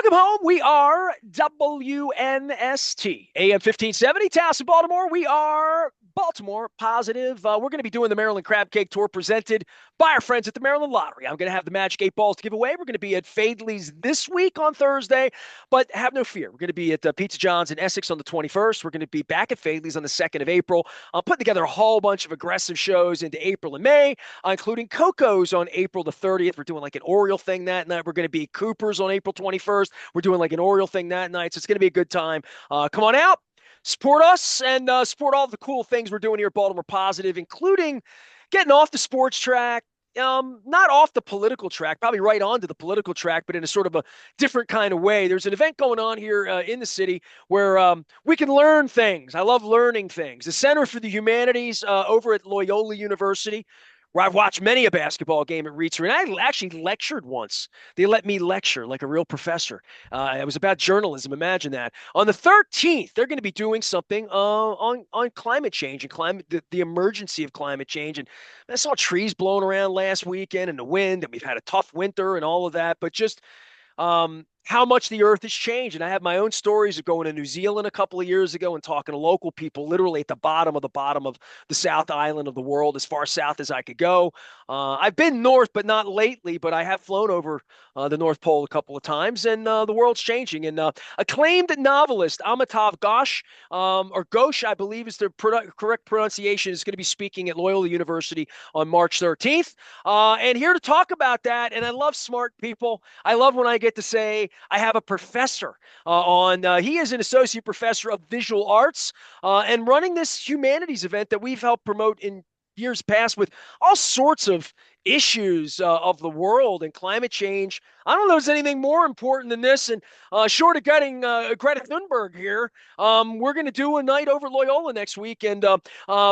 Welcome home. We are WNST, AM 1570, Towson, Baltimore. We are Baltimore positive. We're going to be doing the Maryland Crab Cake Tour presented by our friends at the Maryland Lottery. I'm going to have the Magic 8 Balls to give away. We're going to be at Fadley's this week on Thursday, but have no fear. We're going to be at Pizza John's in Essex on the 21st. We're going to be back at Fadley's on the 2nd of April. I'm putting together a whole bunch of aggressive shows into April and May, including Coco's on April the 30th. We're doing like an Oriole thing that night. We're going to be at Cooper's on April 21st. We're doing like an Oriole thing that night. So it's going to be a good time. Come on out, support us, and support all the cool things we're doing here at Baltimore Positive, including getting off the sports track, not off the political track, probably right onto the political track, but in a sort of a different kind of way. There's an event going on here in the city where we can learn things. I love learning things. The Center for the Humanities over at Loyola University, where I've watched many a basketball game at Reitzer, and I actually lectured once. They let me lecture like a real professor. It was about journalism. Imagine that. On the 13th, they're going to be doing something on climate change and the emergency of climate change. And I saw trees blowing around last weekend and the wind, and we've had a tough winter and all of that. But just how much the earth has changed. And I have my own stories of going to New Zealand a couple of years ago and talking to local people, literally at the bottom of the South Island of the world, as far south as I could go. I've been north, but not lately, but I have flown over the North Pole a couple of times, and the world's changing. And acclaimed novelist Amitav Ghosh, or Ghosh, I believe is the correct pronunciation, is going to be speaking at Loyola University on March 13th. And here to talk about that, and I love smart people. I love when I get to say, I have a professor he is an associate professor of visual arts and running this humanities event that we've helped promote in years past with all sorts of issues of the world and climate change. I don't know if there's anything more important than this. And short of getting Greta Thunberg here, we're going to do a night over Loyola next week. And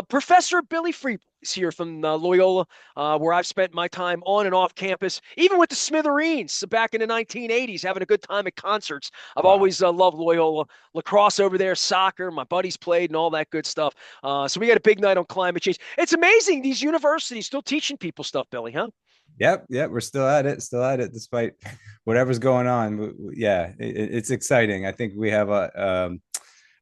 Professor Billy Friebele is here from Loyola, where I've spent my time on and off campus, even with the Smithereens back in the 1980s, having a good time at concerts. I've Wow. always loved Loyola. Lacrosse over there, soccer, my buddies played and all that good stuff. So we got a big night on climate change. It's amazing these universities still teaching people stuff, Billy, huh? Yep. We're still at it, despite whatever's going on. Yeah, it's exciting. I think we have a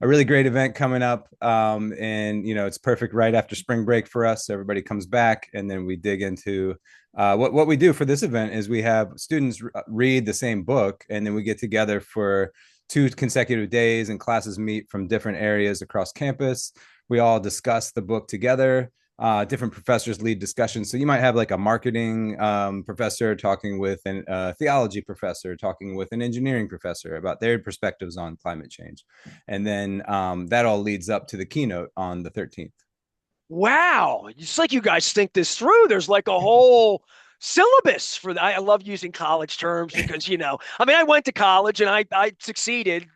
really great event coming up, and it's perfect right after spring break for us. So everybody comes back, and then we dig into what we do for this event is we have students read the same book, and then we get together for 2 consecutive days, and classes meet from different areas across campus. We all discuss the book together. Different professors lead discussions. So you might have like a marketing professor talking with a theology professor, talking with an engineering professor about their perspectives on climate change. And then that all leads up to the keynote on the 13th. Wow. It's like you guys think this through. There's like a whole syllabus for that. I love using college terms because, I mean, I went to college and I succeeded.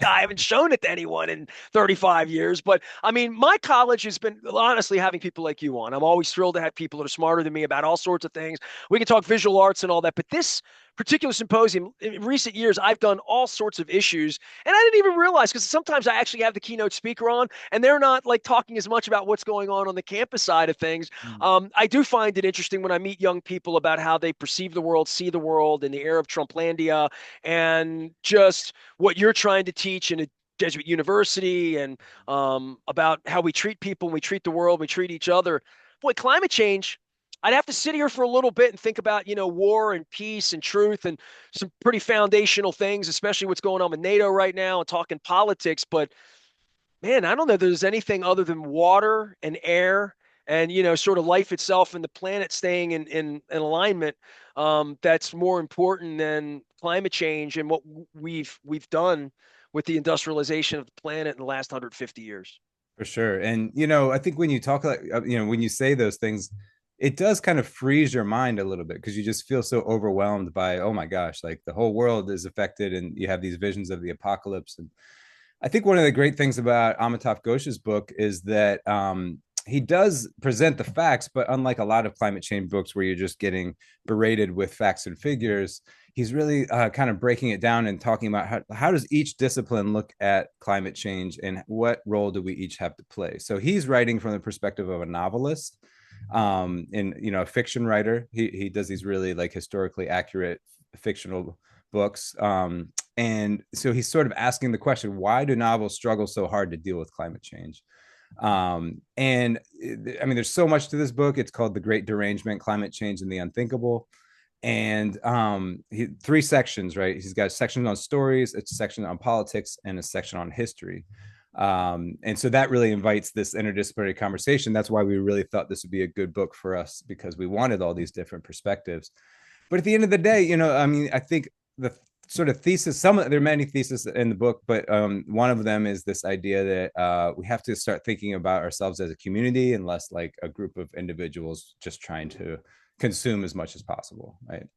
I haven't shown it to anyone in 35 years, but I mean, my college has been honestly having people like you on. I'm always thrilled to have people that are smarter than me about all sorts of things. We can talk visual arts and all that, but this particular symposium in recent years, I've done all sorts of issues and I didn't even realize because sometimes I actually have the keynote speaker on and they're not like talking as much about what's going on the campus side of things. I do find it interesting when I meet young people about how they perceive the world, see the world in the era of Trumplandia, and just what you're trying to teach in a Jesuit university, and about how we treat people, we treat the world, we treat each other. Boy, climate change. I'd have to sit here for a little bit and think about, war and peace and truth and some pretty foundational things, especially what's going on with NATO right now and talking politics. But man, I don't know if there's anything other than water and air and sort of life itself and the planet staying in alignment, that's more important than climate change and what we've done with the industrialization of the planet in the last 150 years. For sure. And, I think when you talk like, when you say those things, it does kind of freeze your mind a little bit because you just feel so overwhelmed by, oh my gosh, like the whole world is affected and you have these visions of the apocalypse. And I think one of the great things about Amitav Ghosh's book is that he does present the facts, but unlike a lot of climate change books where you're just getting berated with facts and figures, he's really kind of breaking it down and talking about how does each discipline look at climate change and what role do we each have to play. So he's writing from the perspective of a novelist, and a fiction writer. He does these really like historically accurate fictional books. And so he's sort of asking the question, why do novels struggle so hard to deal with climate change? And I mean, there's so much to this book. It's called The Great Derangement, Climate Change and the Unthinkable. And three sections, right? He's got a section on stories, a section on politics, and a section on history. And so that really invites this interdisciplinary conversation. That's why we really thought this would be a good book for us, because we wanted all these different perspectives. But at the end of the day, I mean, I think the sort of thesis, there are many theses in the book, but one of them is this idea that we have to start thinking about ourselves as a community and less like a group of individuals just trying to consume as much as possible, right?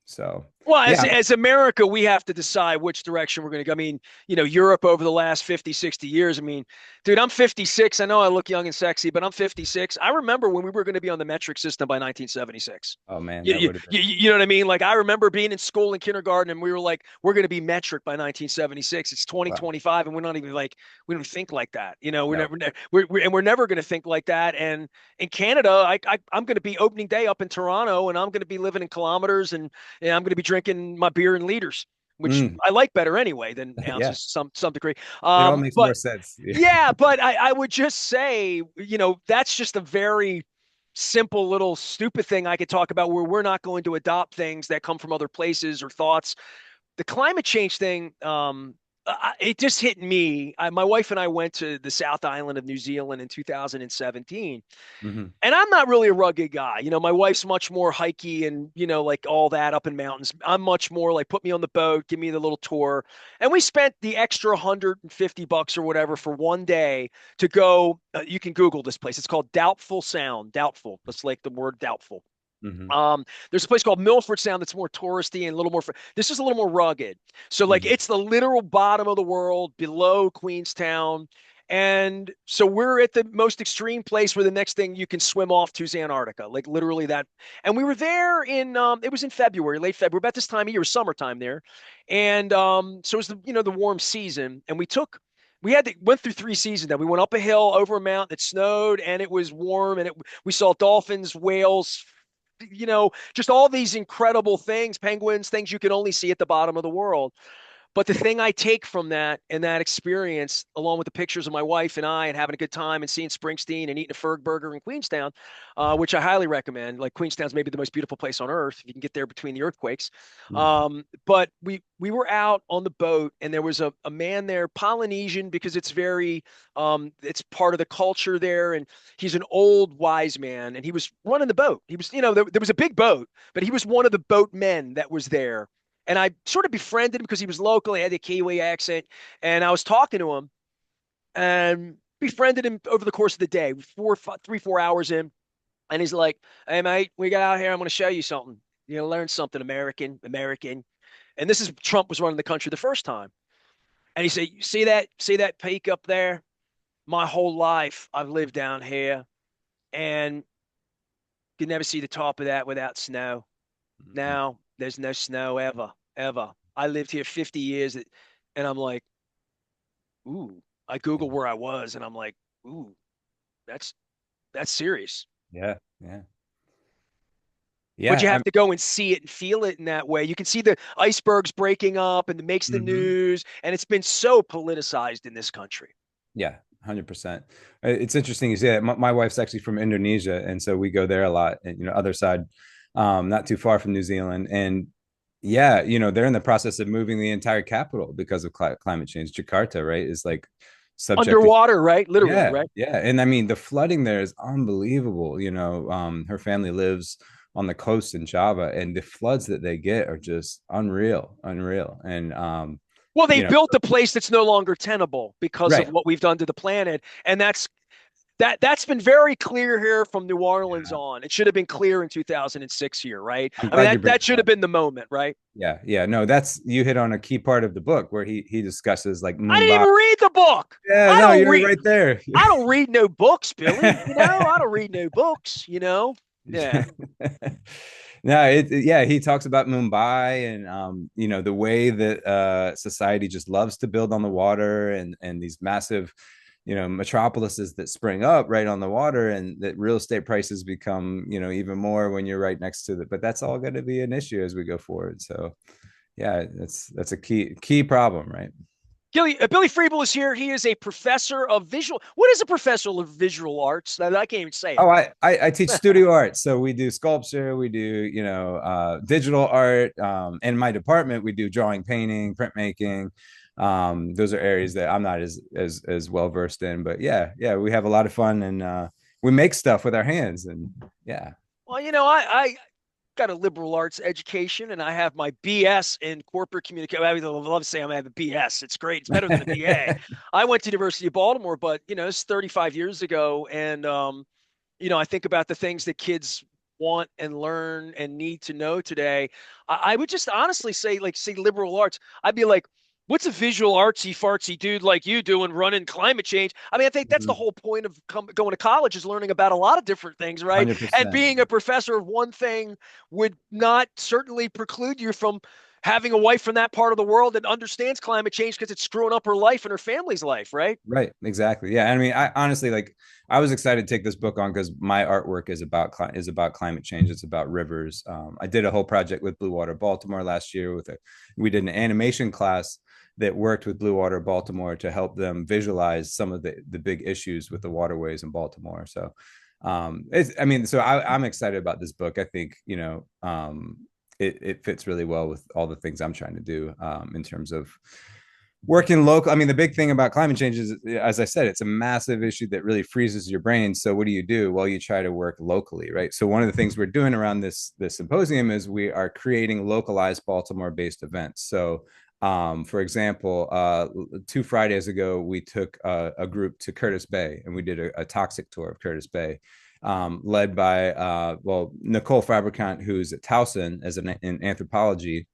So Well, yeah. as America, we have to decide which direction we're going to go. I mean, Europe over the last 50, 60 years. I mean, dude, I'm 56. I know I look young and sexy, but I'm 56. I remember when we were going to be on the metric system by 1976. Oh man, You, that you, would have been. you know what I mean? Like, I remember being in school in kindergarten and we were like, we're going to be metric by 1976. It's Wow. 2025 and we're not even like, we don't think like that. We're No. never, we're never going to think like that. And in Canada, I'm going to be opening day up in Toronto and I'm going to be living in kilometers and I'm going to be drinking my beer in liters, which Mm. I like better anyway than Yeah, ounces some degree. it all makes But more sense. Yeah. yeah, but I would just say, that's just a very simple little stupid thing I could talk about where we're not going to adopt things that come from other places or thoughts. The climate change thing, it just hit me. My wife and I went to the South Island of New Zealand in 2017. Mm-hmm. And I'm not really a rugged guy. My wife's much more hikey and, like all that up in mountains. I'm much more like put me on the boat, give me the little tour. And we spent the extra $150 or whatever for one day to go. You can Google this place. It's called Doubtful Sound. Doubtful. That's like the word doubtful. Mm-hmm. There's a place called Milford Sound that's more touristy and a little more. This is a little more rugged. So like Mm-hmm. it's the literal bottom of the world below Queenstown, and so we're at the most extreme place where the next thing you can swim off to is Antarctica, like literally that. And we were there in it was in February, late February, about this time of year, summertime there, and so it was the warm season, and went through three seasons. Then we went up a hill, over a mountain. It snowed, and it was warm, and we saw dolphins, whales, just all these incredible things, penguins, things you can only see at the bottom of the world. But the thing I take from that and that experience, along with the pictures of my wife and I and having a good time and seeing Springsteen and eating a Ferg burger in Queenstown, which I highly recommend. Like Queenstown's maybe the most beautiful place on earth if you can get there between the earthquakes. But we were out on the boat and there was a man there, Polynesian, because it's part of the culture there. And he's an old wise man and he was running the boat. He was, there was a big boat, but he was one of the boatmen that was there, and I sort of befriended him because he was local. He had the Kiwi accent. And I was talking to him and befriended him over the course of the day, 4 hours in. And he's like, hey, mate, we got out here. I'm going to show you something. You're going to learn something, American, American. And this is Trump was running the country the first time. And he said, you see that peak up there? My whole life, I've lived down here and you can never see the top of that without snow. Mm-hmm. Now there's no snow ever, ever. I lived here 50 years and I'm like, ooh, I Google where I was and I'm like, ooh, that's that's serious. Yeah. Yeah. But you Yeah. have to go and see it and feel it in that way. You can see the icebergs breaking up and it makes the Mm-hmm. news. And it's been so politicized in this country. Yeah, 100%. It's interesting you say that. My wife's actually from Indonesia, and so we go there a lot. And other side, not too far from New Zealand, and yeah, they're in the process of moving the entire capital because of climate change. Jakarta, right, is like subject to. Underwater, right? Literally, Yeah, right? yeah, and I mean the flooding there is unbelievable. Her family lives on the coast in Java, and the floods that they get are just unreal, unreal, and Well, they you know, built a place that's no longer tenable because of right. what we've done to the planet. And that's been very clear here from New Orleans Yeah. on. It should have been clear in 2006 here, right? I'm I mean, glad that you're bringing that should that have up. been the moment, right? Yeah, yeah. No, that's you hit on a key part of the book where he discusses like I didn't Mumbai. even read the book. Yeah, I no, don't you're read. right there. I don't read no books, Billy. I don't read no books. Yeah. No, yeah, he talks about Mumbai and the way that society just loves to build on the water and these massive, metropolises that spring up right on the water and that real estate prices become, even more when you're right next to it. But that's all going to be an issue as we go forward. So Yeah, that's a key problem, right? Billy Friebele is here. He is a professor of visual. What is a professor of visual arts? I can't even say Oh, it. I teach studio art, so we do sculpture, we do digital art. In my department, we do drawing, painting, printmaking. Those are areas that I'm not as well versed in, but yeah, we have a lot of fun and we make stuff with our hands, and yeah. Well, I got a liberal arts education and I have my BS in corporate communication. I love to say I have a BS. It's great. It's better than a BA. I went to University of Baltimore, but it's 35 years ago. And, I think about the things that kids want and learn and need to know today. I would just honestly say, like, say liberal arts. I'd be like, what's a visual artsy fartsy dude like you doing running climate change? I mean, I think that's the whole point of going to college is learning about a lot of different things, right? And 100%. being a professor of one thing would not certainly preclude you from having a wife from that part of the world that understands climate change because it's screwing up her life and her family's life, right? Right, exactly. Yeah, I mean, I honestly like. I was excited to take this book on because my artwork is about climate change. It's about rivers. I did a whole project with Blue Water Baltimore last year. We did an animation class that worked with Blue Water Baltimore to help them visualize some of the big issues with the waterways in Baltimore. So, I'm excited about this book. I think it fits really well with all the things I'm trying to do in terms of working local. I mean, the big thing about climate change is, as I said, it's a massive issue that really freezes your brain. So what do? Well, you try to work locally, right? So one of the things we're doing around this symposium is we are creating localized Baltimore based events. So for example, 2 Fridays ago, we took a group to Curtis Bay and we did a toxic tour of Curtis Bay, led by Nicole Fabricant, who's at Towson in anthropology,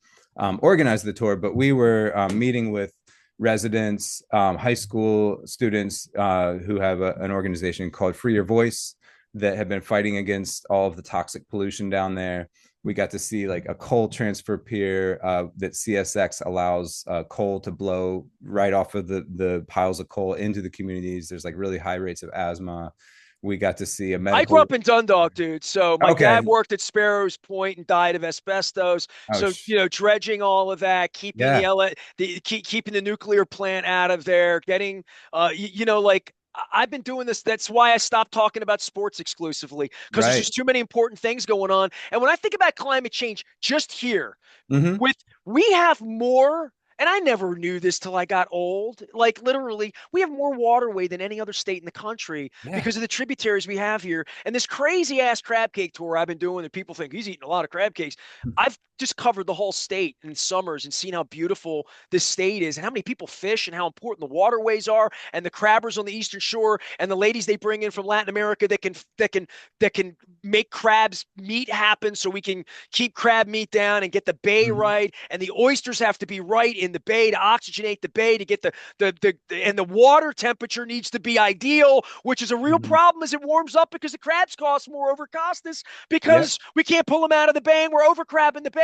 organized the tour. But we were meeting with residents, high school students who have an organization called Free Your Voice that have been fighting against all of the toxic pollution down there. We got to see like a coal transfer pier that CSX allows coal to blow right off of the piles of coal into the communities. There's like really high rates of asthma. We got to see a I grew medical. up in Dundalk, dude. So my Okay. dad worked at Sparrows Point and died of asbestos. Oh, So dredging all of that, keeping yeah. keeping the nuclear plant out of there, getting like I've been doing this. That's why I stopped talking about sports exclusively because there's Right. just too many important things going on. And when I think about climate change, just here, Mm-hmm. with we have more, and I never knew this till I got old. Like literally, we have more waterway than any other state in the country Yeah. because of the tributaries we have here. And this crazy ass crab cake tour I've been doing that people think he's eating a lot of crab cakes. I've just covered the whole state in summers and seen how beautiful this state is and how many people fish and how important the waterways are and the crabbers on the eastern shore and the ladies they bring in from Latin America that can make crabs meat happen so we can keep crab meat down and get the bay Mm-hmm. right. And the oysters have to be right in the bay to oxygenate the bay to get and the water temperature needs to be ideal, which is a real Mm-hmm. problem as it warms up because the crabs cost more over cost us Yep. because we can't pull them out of the bay and we're over crabbing the bay.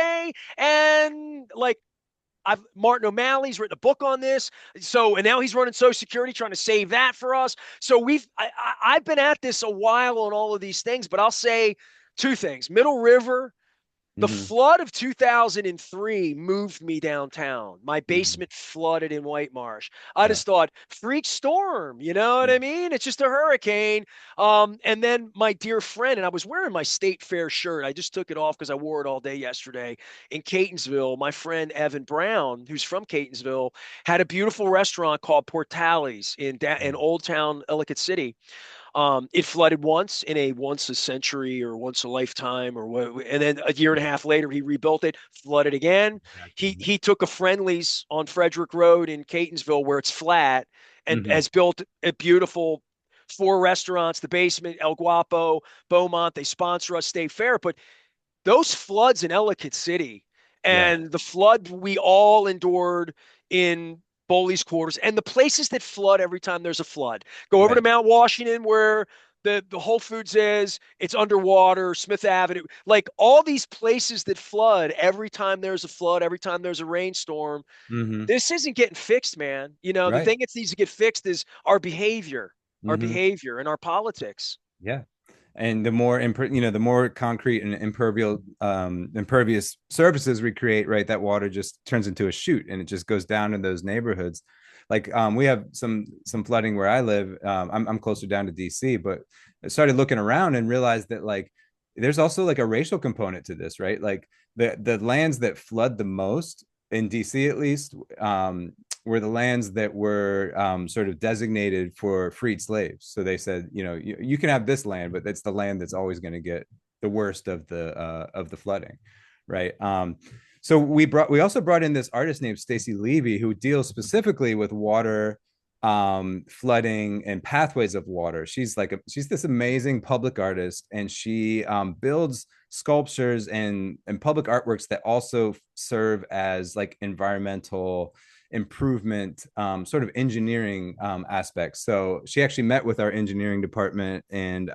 And like Martin O'Malley's written a book on this. So, and now he's running Social Security trying to save that for us. So I've been at this a while on all of these things, but I'll say two things. Middle River, the Mm-hmm. flood of 2003 moved me downtown. My Mm-hmm. basement flooded in White Marsh. I Yeah. just thought, freak storm, you know what Yeah. I mean? It's just a hurricane. And then my dear friend, and I was wearing my State Fair shirt. I just took it off because I wore it all day yesterday in Catonsville. My friend Evan Brown, who's from Catonsville, had a beautiful restaurant called Portales in Old Town Ellicott City. It flooded once in a once a century or once a lifetime or what, and then a year and a half later he rebuilt it, flooded again. He Exactly. he took a Friendlies on Frederick Road in Catonsville where it's flat and Mm-hmm. has built a beautiful four restaurants, the basement, El Guapo, Beaumont. They sponsor us, Stay Fair, but those floods in Ellicott City Yeah. and the flood we all endured in Bowley's quarters and the places that flood every time there's a flood. Go over to Right. Mount Washington where the Whole Foods is, it's underwater, Smith Avenue, like all these places that flood every time there's a flood, every time there's a rainstorm. Mm-hmm. This isn't getting fixed, man. The Right. thing that needs to get fixed is our behavior Mm-hmm. and our politics. Yeah. And the more the more concrete and impervious surfaces we create, right, that water just turns into a chute and it just goes down in those neighborhoods. Like we have some flooding where I live. I'm closer down to DC, but I started looking around and realized that like there's also like a racial component to this, right? Like the lands that flood the most in DC, at least, were the lands that were sort of designated for freed slaves. So they said, you can have this land, but that's the land that's always going to get the worst of the flooding, right? So we also brought in this artist named Stacey Levy, who deals specifically with water, flooding, and pathways of water. She's this amazing public artist, and she builds sculptures and public artworks that also serve as like environmental improvement, sort of engineering aspects. So she actually met with our engineering department, and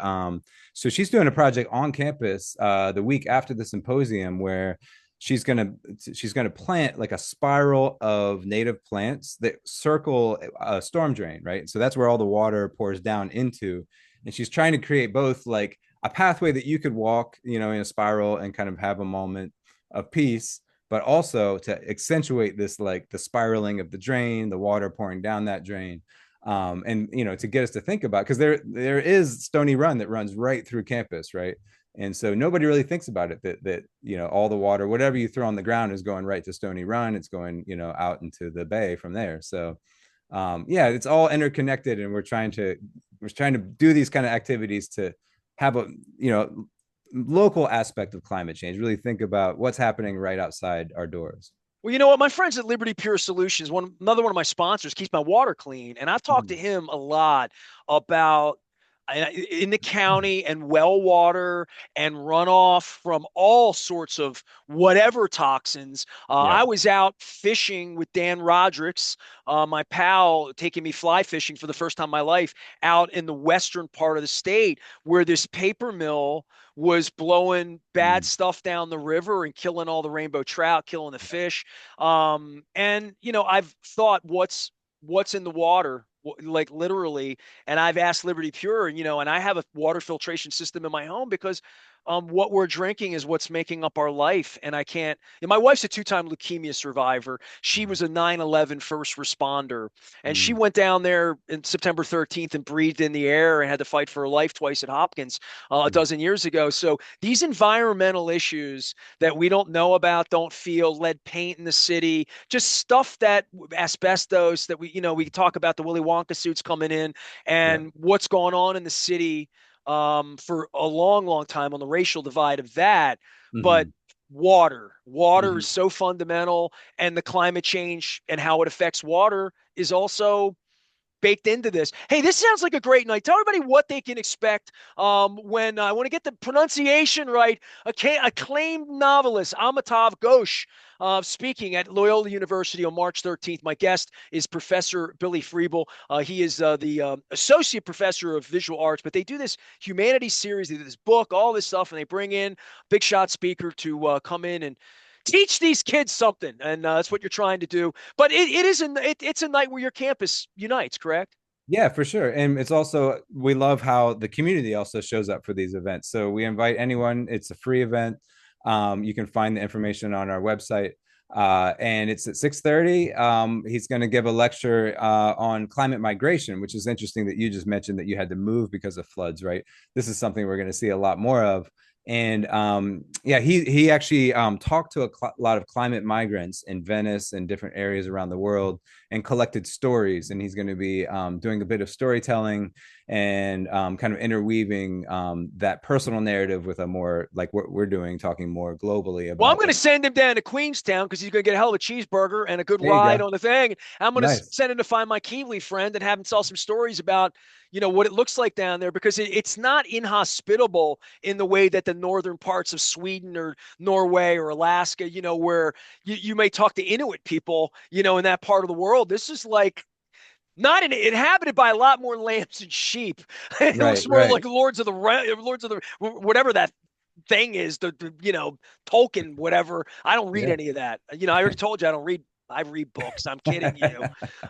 so she's doing a project on campus the week after the symposium where she's gonna plant like a spiral of native plants that circle a storm drain, right? So that's where all the water pours down into, and she's trying to create both like a pathway that you could walk, in a spiral and kind of have a moment of peace, but also to accentuate this like the spiraling of the drain, the water pouring down that drain. And to get us to think about, because there is Stony Run that runs right through campus, right? And so nobody really thinks about it, that all the water, whatever you throw on the ground, is going right to Stony Run. It's going out into the bay from there. So yeah, it's all interconnected, and we're trying to do these kind of activities to have a local aspect of climate change. Really think about what's happening right outside our doors. Well, you know what? My friends at Liberty Pure Solutions, another one of my sponsors, keeps my water clean, and I've talked to Mm. him a lot about in the county and well water and runoff from all sorts of whatever toxins. Yeah. I was out fishing with Dan Rodricks, my pal, taking me fly fishing for the first time in my life out in the western part of the state where this paper mill was blowing bad Mm. stuff down the river and killing all the rainbow trout, killing the fish. And I've thought what's in the water, like literally, and I've asked Liberty Pure, and I have a water filtration system in my home because what we're drinking is what's making up our life. And I can't, and my wife's a two-time leukemia survivor. She was a 9/11 first responder, and she Mm. went down there in September 13th and breathed in the air and had to fight for her life twice at Hopkins a Mm. dozen years ago. So these environmental issues that we don't know about, don't feel, lead paint in the city, just stuff that asbestos that we talk about the Willy Wonka suits coming in Yeah. and what's going on in the city for a long, long time on the racial divide of that. But Hmm. water is Hmm. so fundamental, and the climate change and how it affects water is also baked into this. Hey, this sounds like a great night. Tell everybody what they can expect when I want to get the pronunciation right. Acclaimed novelist Amitav Ghosh speaking at Loyola University on March 13th. My guest is Professor Billy Friebele. He is the associate professor of visual arts, but they do this humanities series. They do this book, all this stuff, and they bring in big shot speaker to come in and teach these kids something, and that's what you're trying to do. But it's a night where your campus unites, correct? Yeah, for sure. And it's also, we love how the community also shows up for these events. So we invite anyone. It's a free event. You can find the information on our website. And it's at 6:30. He's going to give a lecture on climate migration, which is interesting that you just mentioned that you had to move because of floods, right? This is something we're going to see a lot more of. And yeah, he actually talked to a lot of climate migrants in Venice and different areas around the world and collected stories. And he's going to be doing a bit of storytelling and kind of interweaving that personal narrative with a more like what we're doing, talking more globally Well, I'm about going to like, send him down to Queenstown because he's going to get a hell of a cheeseburger and a good there you ride go. on the thing. I'm going to Nice. send him to find my Kiwi friend and have him tell some stories about, what it looks like down there because it's not inhospitable in the way that the northern parts of Sweden or Norway or Alaska, where you may talk to Inuit people, in that part of the world. This is like not inhabited by a lot more lambs and sheep. It Right, looks more right. like Lords of the whatever that thing is, the Tolkien, whatever. I don't read Yeah. any of that. I already told you I don't read I read books. I'm kidding you.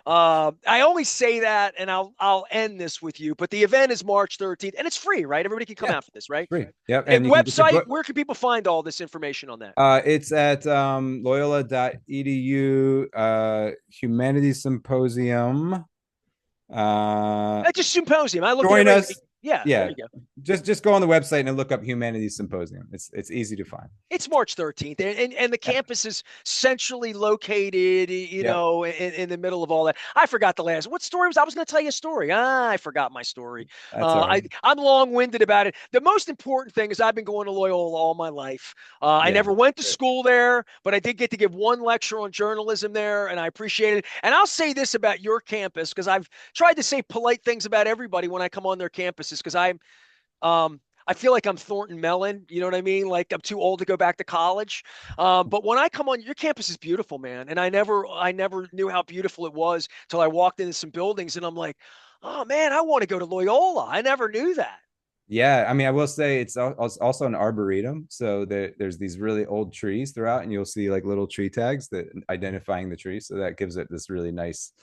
I only say that, and I'll end this with you. But the event is March 13th, and it's free, right? Everybody can come Yeah, out for this, right? free. Yep, And and you can get your website, book. where can people find all this information on that? It's at loyola.edu, humanities symposium. Just symposium. I looked at it Join right. us. Yeah, there Yeah, you go. just go on the website and look up humanities symposium. It's easy to find. It's March 13th, and the Yep. campus is centrally located, Yep. in the middle of all that. I forgot the last. What story was I was going to tell you a story. I forgot my story. That's all right. I'm long-winded about it. The most important thing is I've been going to Loyola all my life. I Yeah. never went to Great. school there, but I did get to give one lecture on journalism there, and I appreciate it. And I'll say this about your campus, because I've tried to say polite things about everybody when I come on their campuses, because I feel like I'm Thornton Mellon. You know what I mean? Like I'm too old to go back to college. But when I come on, your campus is beautiful, man. And I never knew how beautiful it was till I walked into some buildings, and I'm like, oh man, I want to go to Loyola. I never knew that. Yeah, I mean, I will say it's also an arboretum. So there's these really old trees throughout, and you'll see like little tree tags that identifying the tree. So that gives it this really nice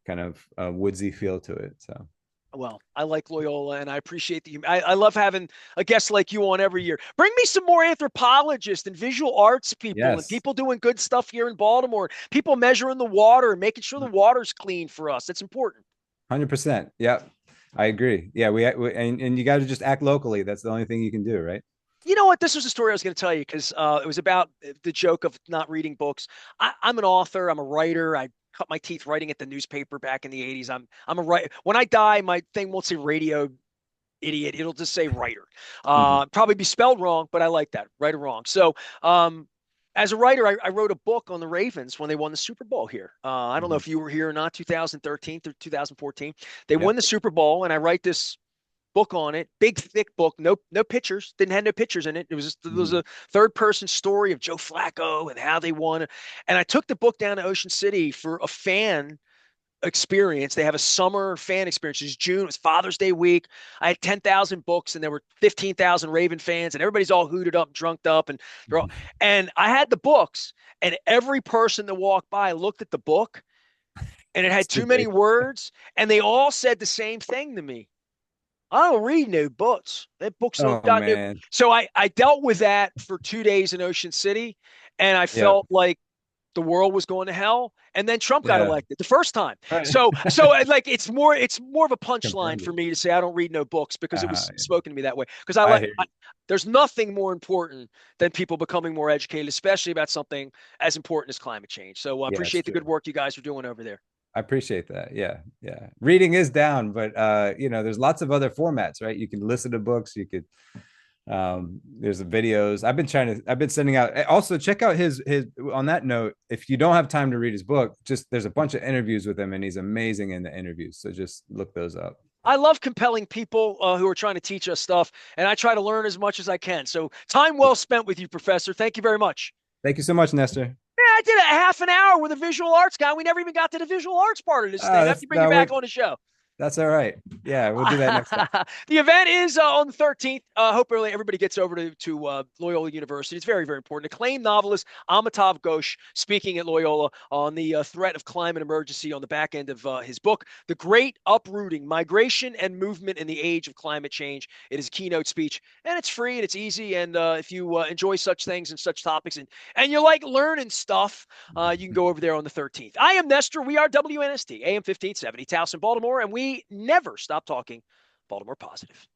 kind of woodsy feel to it. So Well, I like Loyola, and I appreciate I love having a guest like you on every year. Bring me some more anthropologists and visual arts people and yes, people doing good stuff here in Baltimore. People measuring the water and making sure the water's clean for us. That's important. 100%. Yep, I agree. Yeah, and you got to just act locally. That's the only thing you can do, right? You know what? This was a story I was going to tell you because it was about the joke of not reading books. I'm an author. I'm a writer. I cut my teeth writing at the newspaper back in the 80s. I'm a writer. When I die, my thing won't say radio idiot. It'll just say writer. Mhm. Probably be spelled wrong, but I like that, right or wrong. So, as a writer, I wrote a book on the Ravens when they won the Super Bowl here. I don't know Mhm. if you were here or not, 2013 through 2014. They won Yep. the Super Bowl, and I write this book on it, big thick book, no pictures, didn't have no pictures in it. It was Mhm. a third person story of Joe Flacco and how they won. And I took the book down to Ocean City for a fan experience. They have a summer fan experience. It's June. It was Father's Day week. I had 10,000 books, and there were 15,000 Raven fans, and everybody's all hooted up, drunked up, and they're all. Mhm. And I had the books, and every person that walked by looked at the book, and it It's had too too many big. words, and they all said the same thing to me. I don't read new books. That books don't Oh got new. man. So I dealt with that for 2 days in Ocean City, and I Yep. felt like the world was going to hell. And then Trump got Yeah. elected the first time. Right. So like it's more of a punchline Confirmed for it. me to say I don't read no books because it was Yeah. spoken to me that way. Because I I like hear you. there's nothing more important than people becoming more educated, especially about something as important as climate change. So I Yeah, it's appreciate the true. good work you guys are doing over there. I appreciate that. Yeah, yeah. Reading is down, but there's lots of other formats, right? You can listen to books, you could there's the videos. I've been sending out also check out his on that note, if you don't have time to read his book, just there's a bunch of interviews with him and he's amazing in the interviews. So just look those up. I love compelling people who are trying to teach us stuff, and I try to learn as much as I can. So, time well spent with you, Professor. Thank you very much. Thank you so much, Nestor. Yeah, I did a half an hour with a visual arts guy. We never even got to the visual arts part of this thing. I have That's to bring you no, back on the show. that's all right. Yeah, we'll do that next time. The event is on the 13th. Hope really everybody gets over to Loyola University. It's very, very important. Acclaimed novelist Amitav Ghosh speaking at Loyola on the threat of climate emergency on the back end of his book, The Great Uprooting, Migration and Movement in the Age of Climate Change. It is a keynote speech, and it's free and it's easy. And if you enjoy such things and such topics and you like learning stuff, you can go over there on the 13th. I am Nestor. We are WNST, AM 1570, Towson, Baltimore, and we never stop talking Baltimore positive.